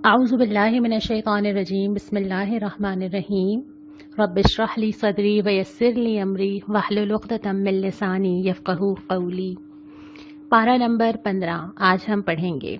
اعوذ باللہ من الشیطان الرجیم بسم اللہ الرحمن الرحیم رب اشرح لی صدری ویسر لی امری واحلل عقدۃ من لسانی یفقہوا قولی۔ پارہ نمبر 15 آج ہم پڑھیں گے۔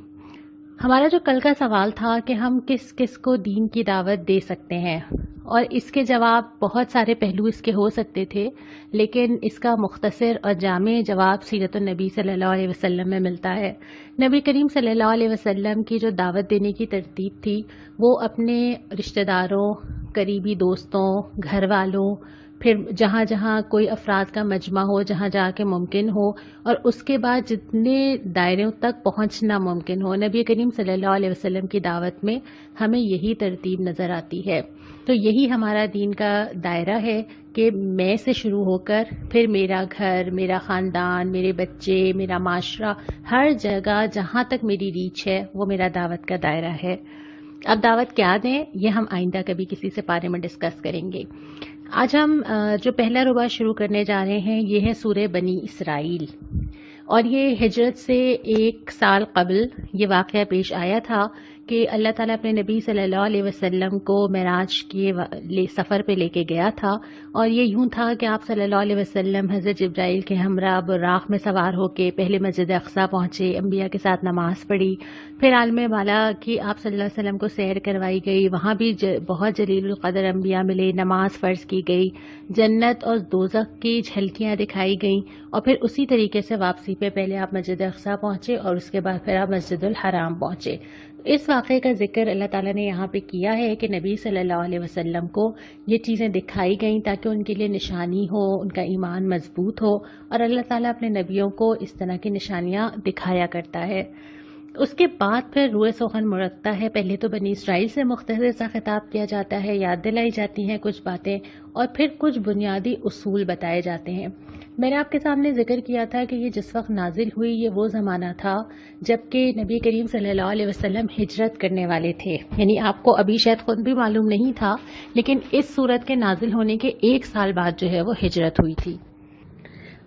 ہمارا جو کل کا سوال تھا کہ ہم کس کس کو دین کی دعوت دے سکتے ہیں، اور اس کے جواب بہت سارے پہلو اس کے ہو سکتے تھے، لیکن اس کا مختصر اور جامع جواب سیرت النبی صلی اللہ علیہ وسلم میں ملتا ہے۔ نبی کریم صلی اللہ علیہ وسلم کی جو دعوت دینے کی ترتیب تھی وہ اپنے رشتہ داروں، قریبی دوستوں، گھر والوں، پھر جہاں جہاں کوئی افراد کا مجمع ہو، جہاں جا کے ممکن ہو، اور اس کے بعد جتنے دائروں تک پہنچنا ممکن ہو، نبی کریم صلی اللہ علیہ وسلم کی دعوت میں ہمیں یہی ترتیب نظر آتی ہے۔ تو یہی ہمارا دین کا دائرہ ہے کہ میں سے شروع ہو کر پھر میرا گھر، میرا خاندان، میرے بچے، میرا معاشرہ، ہر جگہ جہاں تک میری ریچ ہے وہ میرا دعوت کا دائرہ ہے۔ اب دعوت کیا دیں یہ ہم آئندہ کبھی کسی سے بارے میں ڈسکس کریں گے۔ آج ہم جو پہلا ربع شروع کرنے جا رہے ہیں یہ ہے سورہ بنی اسرائیل، اور یہ ہجرت سے 1 سال قبل یہ واقعہ پیش آیا تھا کہ اللہ تعالیٰ اپنے نبی صلی اللہ علیہ وسلم کو معراج کے سفر پہ لے کے گیا تھا، اور یہ یوں تھا کہ آپ صلی اللہ علیہ وسلم حضرت جبرائیل کے ہمراہ براق میں سوار ہو کے پہلے مسجد اقصیٰ پہنچے، انبیاء کے ساتھ نماز پڑھی، پھر عالم بالا کی آپ صلی اللہ علیہ وسلم کو سیر کروائی گئی، وہاں بھی بہت جلیل القدر انبیاء ملے، نماز فرض کی گئی، جنت اور دوزخ کی جھلکیاں دکھائی گئیں، اور پھر اسی طریقے سے واپسی پہ پہلے آپ مسجد اقصیٰ پہنچے اور اس کے بعد پھر آپ مسجد الحرام پہنچے۔ اس واقعے کا ذکر اللہ تعالیٰ نے یہاں پہ کیا ہے کہ نبی صلی اللہ علیہ وسلم کو یہ چیزیں دکھائی گئیں تاکہ ان کے لیے نشانی ہو، ان کا ایمان مضبوط ہو، اور اللہ تعالیٰ اپنے نبیوں کو اس طرح کی نشانیاں دکھایا کرتا ہے۔ اس کے بعد پھر روئے سخن مرتا ہے، پہلے تو بنی اسرائیل سے مختصر سا خطاب کیا جاتا ہے، یاد دلائی جاتی ہیں کچھ باتیں، اور پھر کچھ بنیادی اصول بتائے جاتے ہیں۔ میں نے آپ کے سامنے ذکر کیا تھا کہ یہ جس وقت نازل ہوئی یہ وہ زمانہ تھا جب کہ نبی کریم صلی اللہ علیہ وسلم ہجرت کرنے والے تھے، یعنی آپ کو ابھی شاید خود بھی معلوم نہیں تھا، لیکن اس صورت کے نازل ہونے کے 1 سال بعد جو ہے وہ ہجرت ہوئی تھی۔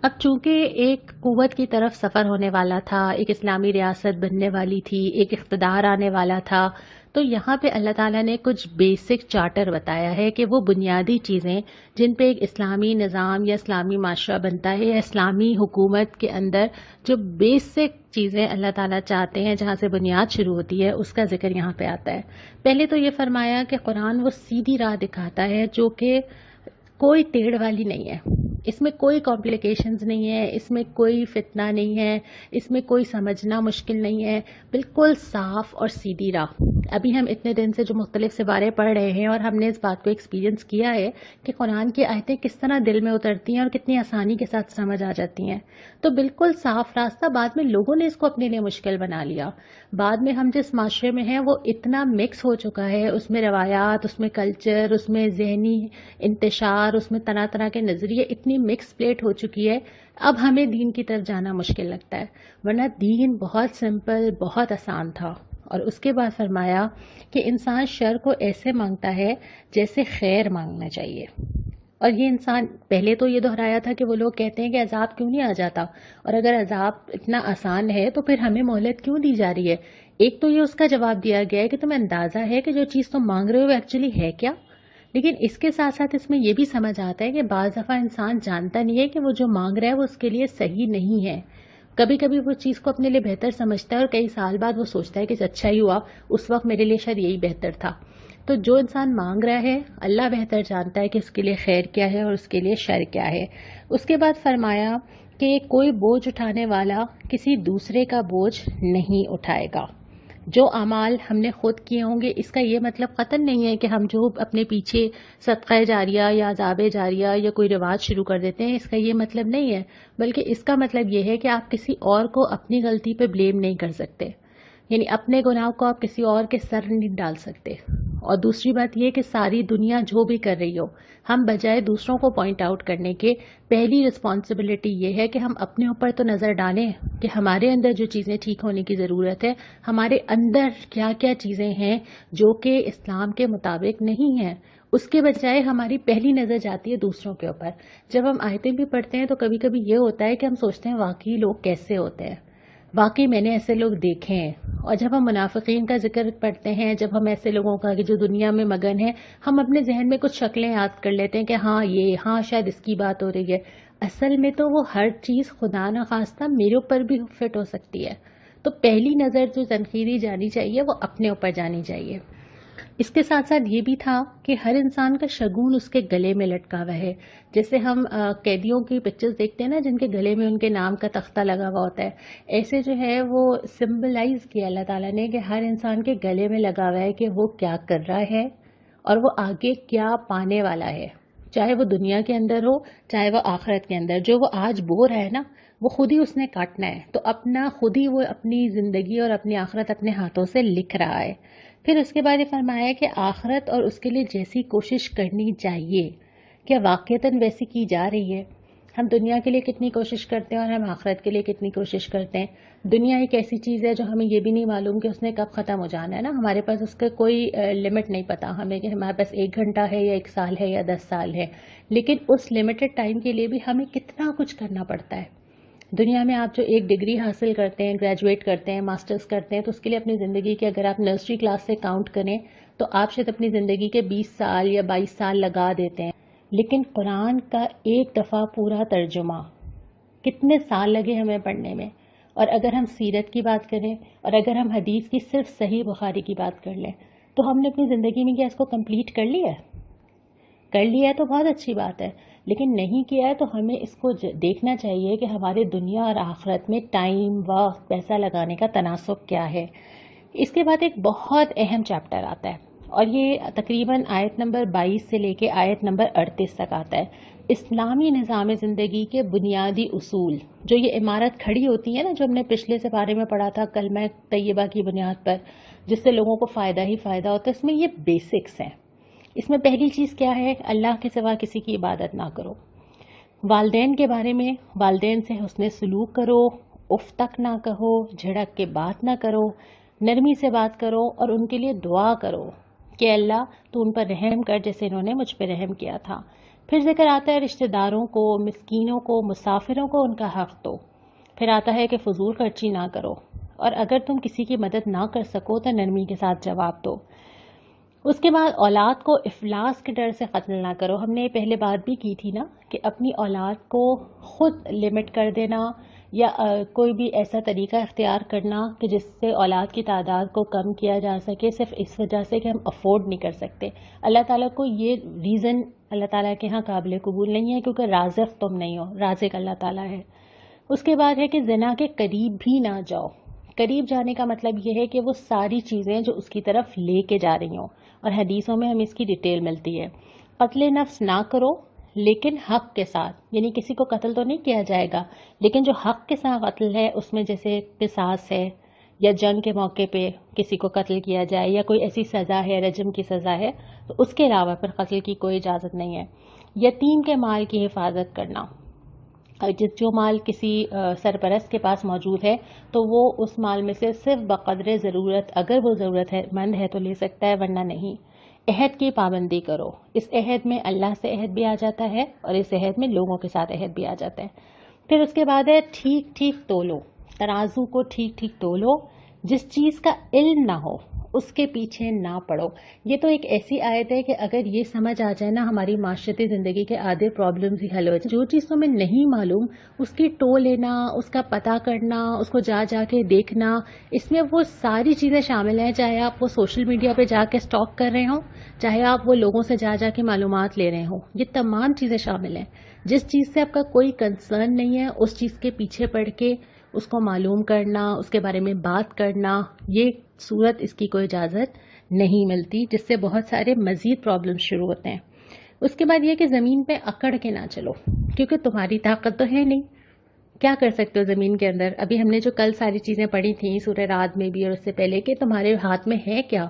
اب چونکہ ایک قوت کی طرف سفر ہونے والا تھا، ایک اسلامی ریاست بننے والی تھی، ایک اقتدار آنے والا تھا، تو یہاں پہ اللہ تعالیٰ نے کچھ بیسک چارٹر بتایا ہے کہ وہ بنیادی چیزیں جن پہ ایک اسلامی نظام یا اسلامی معاشرہ بنتا ہے یا اسلامی حکومت کے اندر جو بیسک چیزیں اللہ تعالیٰ چاہتے ہیں، جہاں سے بنیاد شروع ہوتی ہے، اس کا ذکر یہاں پہ آتا ہے۔ پہلے تو یہ فرمایا کہ قرآن وہ سیدھی راہ دکھاتا ہے جو کہ کوئی ٹیڑھ والی نہیں ہے، اس میں کوئی کمپلیکیشنز نہیں ہے، اس میں کوئی فتنہ نہیں ہے، اس میں کوئی سمجھنا مشکل نہیں ہے، بالکل صاف اور سیدھی راہ۔ ابھی ہم اتنے دن سے جو مختلف سپارے پڑھ رہے ہیں اور ہم نے اس بات کو ایکسپیرینس کیا ہے کہ قرآن کی آیتیں کس طرح دل میں اترتی ہیں اور کتنی آسانی کے ساتھ سمجھ آ جاتی ہیں۔ تو بالکل صاف راستہ، بعد میں لوگوں نے اس کو اپنے لیے مشکل بنا لیا۔ بعد میں ہم جس معاشرے میں ہیں وہ اتنا مکس ہو چکا ہے، اس میں روایات، اس میں کلچر، اس میں ذہنی انتشار، اس میں طرح طرح کے نظریے، اتنی مکس پلیٹ ہو چکی ہے، اب ہمیں دین کی طرف جانا مشکل لگتا ہے، ورنہ دین بہت سمپل، بہت آسان تھا۔ اور اس کے بعد فرمایا کہ انسان شر کو ایسے مانگتا ہے جیسے خیر مانگنا چاہیے۔ اور یہ انسان پہلے تو یہ دہرایا تھا کہ وہ لوگ کہتے ہیں کہ عذاب کیوں نہیں آ جاتا، اور اگر عذاب اتنا آسان ہے تو پھر ہمیں مہلت کیوں دی جا رہی ہے۔ ایک تو یہ اس کا جواب دیا گیا ہے کہ تمہیں اندازہ ہے کہ جو چیز تم مانگ رہے ہو وہ ایکچولی ہے کیا، لیکن اس کے ساتھ ساتھ اس میں یہ بھی سمجھ آتا ہے کہ بعض دفعہ انسان جانتا نہیں ہے کہ وہ جو مانگ رہا ہے وہ اس کے لیے صحیح نہیں ہے۔ کبھی کبھی وہ چیز کو اپنے لیے بہتر سمجھتا ہے اور کئی سال بعد وہ سوچتا ہے کہ اچھا ہی ہوا، اس وقت میرے لیے شاید یہی بہتر تھا۔ تو جو انسان مانگ رہا ہے اللہ بہتر جانتا ہے کہ اس کے لیے خیر کیا ہے اور اس کے لیے شر کیا ہے۔ اس کے بعد فرمایا کہ کوئی بوجھ اٹھانے والا کسی دوسرے کا بوجھ نہیں اٹھائے گا۔ جو اعمال ہم نے خود کیے ہوں گے، اس کا یہ مطلب قطعاً نہیں ہے کہ ہم جو اپنے پیچھے صدقہ جاریہ یا عذاب جاریہ یا کوئی رواج شروع کر دیتے ہیں، اس کا یہ مطلب نہیں ہے، بلکہ اس کا مطلب یہ ہے کہ آپ کسی اور کو اپنی غلطی پہ بلیم نہیں کر سکتے، یعنی اپنے گناہ کو آپ کسی اور کے سر نہیں ڈال سکتے۔ اور دوسری بات یہ کہ ساری دنیا جو بھی کر رہی ہو، ہم بجائے دوسروں کو پوائنٹ آؤٹ کرنے کے پہلی رسپانسبلٹی یہ ہے کہ ہم اپنے اوپر تو نظر ڈالیں کہ ہمارے اندر جو چیزیں ٹھیک ہونے کی ضرورت ہے، ہمارے اندر کیا کیا چیزیں ہیں جو کہ اسلام کے مطابق نہیں ہیں۔ اس کے بجائے ہماری پہلی نظر جاتی ہے دوسروں کے اوپر۔ جب ہم آیتیں بھی پڑھتے ہیں تو کبھی کبھی یہ ہوتا ہے کہ ہم سوچتے ہیں واقعی لوگ کیسے ہوتے ہیں، واقعی میں نے ایسے لوگ دیکھے ہیں. اور جب ہم منافقین کا ذکر پڑھتے ہیں، جب ہم ایسے لوگوں کا کہ جو دنیا میں مگن ہیں، ہم اپنے ذہن میں کچھ شکلیں یاد کر لیتے ہیں کہ ہاں شاید اس کی بات ہو رہی ہے. اصل میں تو وہ ہر چیز خدا نخواستہ میرے اوپر بھی فٹ ہو سکتی ہے. تو پہلی نظر جو تنقیدی جانی چاہیے وہ اپنے اوپر جانی چاہیے. اس کے ساتھ ساتھ یہ بھی تھا کہ ہر انسان کا شگون اس کے گلے میں لٹکا ہوا ہے. جیسے ہم قیدیوں کی پکچرز دیکھتے ہیں نا، جن کے گلے میں ان کے نام کا تختہ لگا ہوا ہوتا ہے، ایسے جو ہے وہ سمبلائز کیا اللہ تعالیٰ نے کہ ہر انسان کے گلے میں لگا ہوا ہے کہ وہ کیا کر رہا ہے اور وہ آگے کیا پانے والا ہے. چاہے وہ دنیا کے اندر ہو، چاہے وہ آخرت کے اندر. جو وہ آج بو رہا ہے نا، وہ خود ہی اس نے کاٹنا ہے. تو اپنا خود ہی وہ اپنی زندگی اور اپنی آخرت اپنے ہاتھوں سے لکھ رہا ہے. پھر اس کے بعد یہ فرمایا کہ آخرت اور اس کے لیے جیسی کوشش کرنی چاہیے، کیا واقعتاً ویسی کی جا رہی ہے؟ ہم دنیا کے لیے کتنی کوشش کرتے ہیں اور ہم آخرت کے لیے کتنی کوشش کرتے ہیں؟ دنیا ایک ایسی چیز ہے جو ہمیں یہ بھی نہیں معلوم کہ اس نے کب ختم ہو جانا ہے نا. ہمارے پاس اس کا کوئی لمٹ نہیں پتا ہمیں کہ ہمارے پاس 1 گھنٹہ ہے یا 1 سال ہے یا 10 سال ہے. لیکن اس لمیٹڈ ٹائم کے لیے بھی ہمیں کتنا کچھ کرنا پڑتا ہے. دنیا میں آپ جو ایک ڈگری حاصل کرتے ہیں، گریجویٹ کرتے ہیں، ماسٹرز کرتے ہیں، تو اس کے لیے اپنی زندگی کے اگر آپ نرسری کلاس سے کاؤنٹ کریں تو آپ شاید اپنی زندگی کے 20 سال یا 22 سال لگا دیتے ہیں. لیکن قرآن کا ایک دفعہ پورا ترجمہ کتنے سال لگے ہمیں پڑھنے میں. اور اگر ہم سیرت کی بات کریں اور اگر ہم حدیث کی صرف صحیح بخاری کی بات کر لیں تو ہم نے اپنی زندگی میں کیا اس کو کمپلیٹ کر لیا ہے؟ کر لیا ہے تو بہت اچھی بات ہے، لیکن نہیں کیا ہے تو ہمیں اس کو دیکھنا چاہیے کہ ہمارے دنیا اور آخرت میں ٹائم، وقت، پیسہ لگانے کا تناسب کیا ہے. اس کے بعد ایک بہت اہم چیپٹر آتا ہے اور یہ تقریباً آیت نمبر 22 سے لے کے آیت نمبر 38 تک آتا ہے. اسلامی نظام زندگی کے بنیادی اصول. جو یہ عمارت کھڑی ہوتی ہے نا، جو ہم نے پچھلے سے بارے میں پڑھا تھا کلمہ طیبہ کی بنیاد پر، جس سے لوگوں کو فائدہ ہی فائدہ ہوتا ہے، اس میں یہ بیسکس ہیں. اس میں پہلی چیز کیا ہے؟ اللہ کے سوا کسی کی عبادت نہ کرو. والدین کے بارے میں، والدین سے حسن سلوک کرو، اف تک نہ کہو، جھڑک کے بات نہ کرو، نرمی سے بات کرو اور ان کے لیے دعا کرو کہ اللہ تو ان پر رحم کر جیسے انہوں نے مجھ پہ رحم کیا تھا. پھر ذکر آتا ہے رشتہ داروں کو، مسکینوں کو، مسافروں کو ان کا حق دو. پھر آتا ہے کہ فضول خرچی نہ کرو، اور اگر تم کسی کی مدد نہ کر سکو تو نرمی کے ساتھ جواب دو. اس کے بعد اولاد کو افلاس کے ڈر سے قتل نہ کرو. ہم نے پہلے بات بھی کی تھی نا کہ اپنی اولاد کو خود لمٹ کر دینا یا کوئی بھی ایسا طریقہ اختیار کرنا کہ جس سے اولاد کی تعداد کو کم کیا جا سکے، صرف اس وجہ سے کہ ہم افورڈ نہیں کر سکتے. اللہ تعالیٰ کو یہ ریزن اللہ تعالیٰ کے ہاں قابل قبول نہیں ہے، کیونکہ رازق تم نہیں ہو، رازق اللہ تعالیٰ ہے. اس کے بعد ہے کہ زنا کے قریب بھی نہ جاؤ. قریب جانے کا مطلب یہ ہے کہ وہ ساری چیزیں جو اس کی طرف لے کے جا رہی ہوں، اور حدیثوں میں ہمیں اس کی ڈیٹیل ملتی ہے. قتل نفس نہ کرو لیکن حق کے ساتھ، یعنی کسی کو قتل تو نہیں کیا جائے گا لیکن جو حق کے ساتھ قتل ہے اس میں جیسے قصاص ہے یا جنگ کے موقع پہ کسی کو قتل کیا جائے یا کوئی ایسی سزا ہے، رجم کی سزا ہے، تو اس کے علاوہ پھر قتل کی کوئی اجازت نہیں ہے. یتیم کے مال کی حفاظت کرنا. جو مال کسی سرپرست کے پاس موجود ہے تو وہ اس مال میں سے صرف بقدر ضرورت، اگر وہ ضرورت مند ہے تو لے سکتا ہے، ورنہ نہیں. عہد کی پابندی کرو. اس عہد میں اللہ سے عہد بھی آ جاتا ہے اور اس عہد میں لوگوں کے ساتھ عہد بھی آ جاتا ہے. پھر اس کے بعد ہے ٹھیک ٹھیک تولو. ترازو کو ٹھیک ٹھیک تولو. جس چیز کا علم نہ ہو اس کے پیچھے نہ پڑو. یہ تو ایک ایسی آیت ہے کہ اگر یہ سمجھ آ جائے نا، ہماری معاشرتی زندگی کے آدھے پرابلمز ہی حل ہو جائیں. جو چیز تمہیں نہیں معلوم اس کی ٹو لینا، اس کا پتہ کرنا، اس کو جا کے دیکھنا، اس میں وہ ساری چیزیں شامل ہیں. چاہے آپ وہ سوشل میڈیا پہ جا کے سٹاک کر رہے ہوں، چاہے آپ وہ لوگوں سے جا کے معلومات لے رہے ہوں، یہ تمام چیزیں شامل ہیں. جس چیز سے آپ کا کوئی کنسرن نہیں ہے اس چیز کے پیچھے پڑ کے اس کو معلوم کرنا، اس کے بارے میں بات کرنا، یہ صورت اس کی کوئی اجازت نہیں ملتی، جس سے بہت سارے مزید پرابلم شروع ہوتے ہیں. اس کے بعد یہ کہ زمین پہ اکڑ کے نہ چلو، کیونکہ تمہاری طاقت تو ہے نہیں. کیا کر سکتے ہو زمین کے اندر؟ ابھی ہم نے جو کل ساری چیزیں پڑھی تھیں سورہ رعد میں بھی اور اس سے پہلے، کہ تمہارے ہاتھ میں ہے کیا؟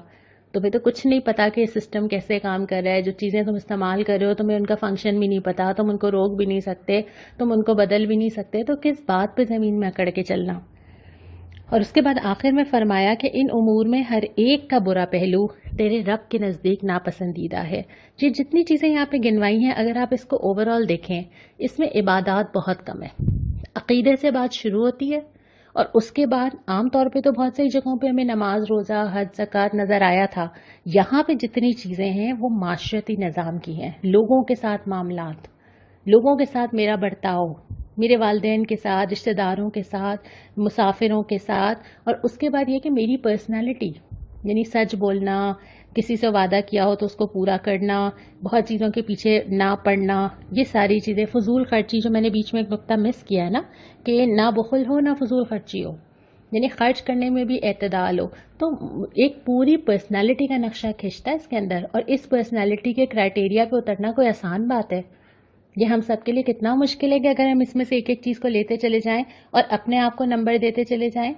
تمہیں تو کچھ نہیں پتا کہ سسٹم کیسے کام کر رہا ہے. جو چیزیں تم استعمال کر رہے ہو تمہیں ان کا فنکشن بھی نہیں پتا، تم ان کو روک بھی نہیں سکتے، تم ان کو بدل بھی نہیں سکتے، تو کس بات پہ زمین میں اکڑ کے چلنا؟ اور اس کے بعد آخر میں فرمایا کہ ان امور میں ہر ایک کا برا پہلو تیرے رب کے نزدیک ناپسندیدہ ہے. یہ جتنی چیزیں یہاں پہ گنوائی ہیں، اگر آپ اس کو اوور آل دیکھیں، اس میں عبادات بہت کم ہے. عقیدے سے بات شروع ہوتی ہے اور اس کے بعد عام طور پہ تو بہت سی جگہوں پہ ہمیں نماز، روزہ، حج، زکوٰۃ نظر آیا تھا. یہاں پہ جتنی چیزیں ہیں وہ معاشرتی نظام کی ہیں، لوگوں کے ساتھ معاملات، لوگوں کے ساتھ میرا برتاؤ، میرے والدین کے ساتھ، رشتہ داروں کے ساتھ، مسافروں کے ساتھ. اور اس کے بعد یہ کہ میری پرسنالٹی، یعنی سچ بولنا، کسی سے وعدہ کیا ہو تو اس کو پورا کرنا، بہت چیزوں کے پیچھے نہ پڑنا، یہ ساری چیزیں. فضول خرچی، جو میں نے بیچ میں ایک نقطہ مس کیا ہے نا، کہ نہ بخل ہو نہ فضول خرچی ہو، یعنی خرچ کرنے میں بھی اعتدال ہو. تو ایک پوری پرسنالٹی کا نقشہ کھنچتا ہے اس کے اندر. اور اس پرسنالٹی کے کرائٹیریا پہ اترنا کوئی آسان بات ہے؟ یہ ہم سب کے لیے کتنا مشکل ہے کہ اگر ہم اس میں سے ایک ایک چیز کو لیتے چلے جائیں اور اپنے آپ کو نمبر دیتے چلے جائیں.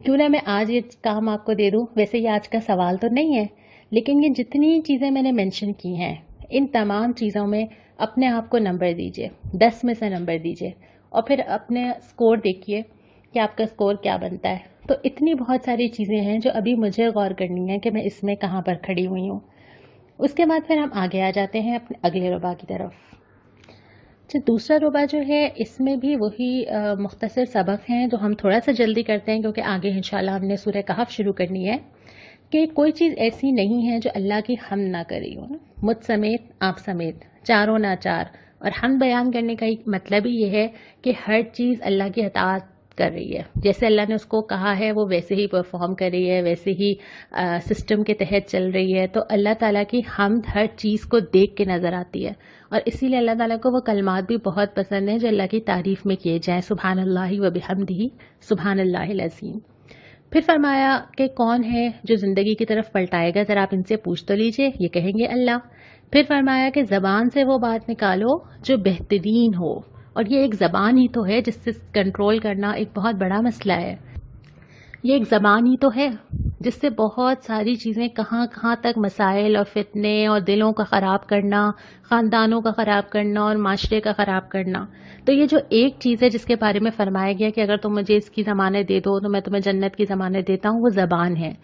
کیوں نہ میں آج یہ کام آپ کو دے دوں. ویسے یہ آج کا سوال تو نہیں ہے، لیکن یہ جتنی چیزیں میں نے مینشن کی ہیں، ان تمام چیزوں میں اپنے آپ کو نمبر دیجئے، 10 میں سے نمبر دیجئے، اور پھر اپنے سکور دیکھیے کہ آپ کا سکور کیا بنتا ہے. تو اتنی بہت ساری چیزیں ہیں جو ابھی مجھے غور کرنی ہے کہ میں اس میں کہاں پر کھڑی ہوئی ہوں. اس کے بعد پھر ہم آگے آ جاتے ہیں اپنے اگلے ربع کی طرف. دوسرا ربع جو ہے، اس میں بھی وہی مختصر سبق ہیں جو ہم تھوڑا سا جلدی کرتے ہیں کیونکہ آگے انشاءاللہ ہم نے سورہ کہف شروع کرنی ہے. کہ کوئی چیز ایسی نہیں ہے جو اللہ کی حمد نہ کری ہو. مجھ سمیت، آپ سمیت، چاروں ناچار. اور حمد بیان کرنے کا ایک مطلب ہی یہ ہے کہ ہر چیز اللہ کی اطاعت کر رہی ہے، جیسے اللہ نے اس کو کہا ہے وہ ویسے ہی پرفارم کر رہی ہے، ویسے ہی سسٹم کے تحت چل رہی ہے. تو اللہ تعالیٰ کی حمد ہر چیز کو دیکھ کے نظر آتی ہے، اور اسی لیے اللہ تعالیٰ کو وہ کلمات بھی بہت پسند ہیں جو اللہ کی تعریف میں کیے جائیں. سبحان اللہ و بحمدہ، سبحان اللہ العظیم. پھر فرمایا کہ کون ہے جو زندگی کی طرف پلٹائے گا، ذرا آپ ان سے پوچھ تو لیجئے. یہ کہیں گے اللہ. پھر فرمایا کہ زبان سے وہ بات نکالو جو بہترین ہو. اور یہ ایک زبان ہی تو ہے جس سے کنٹرول کرنا ایک بہت بڑا مسئلہ ہے. یہ ایک زبان ہی تو ہے جس سے بہت ساری چیزیں کہاں کہاں تک مسائل اور فتنے اور دلوں کا خراب کرنا، خاندانوں کا خراب کرنا اور معاشرے کا خراب کرنا. تو یہ جو ایک چیز ہے جس کے بارے میں فرمایا گیا کہ اگر تم مجھے اس کی ضمانت دے دو تو میں تمہیں جنت کی ضمانت دیتا ہوں، وہ زبان ہے.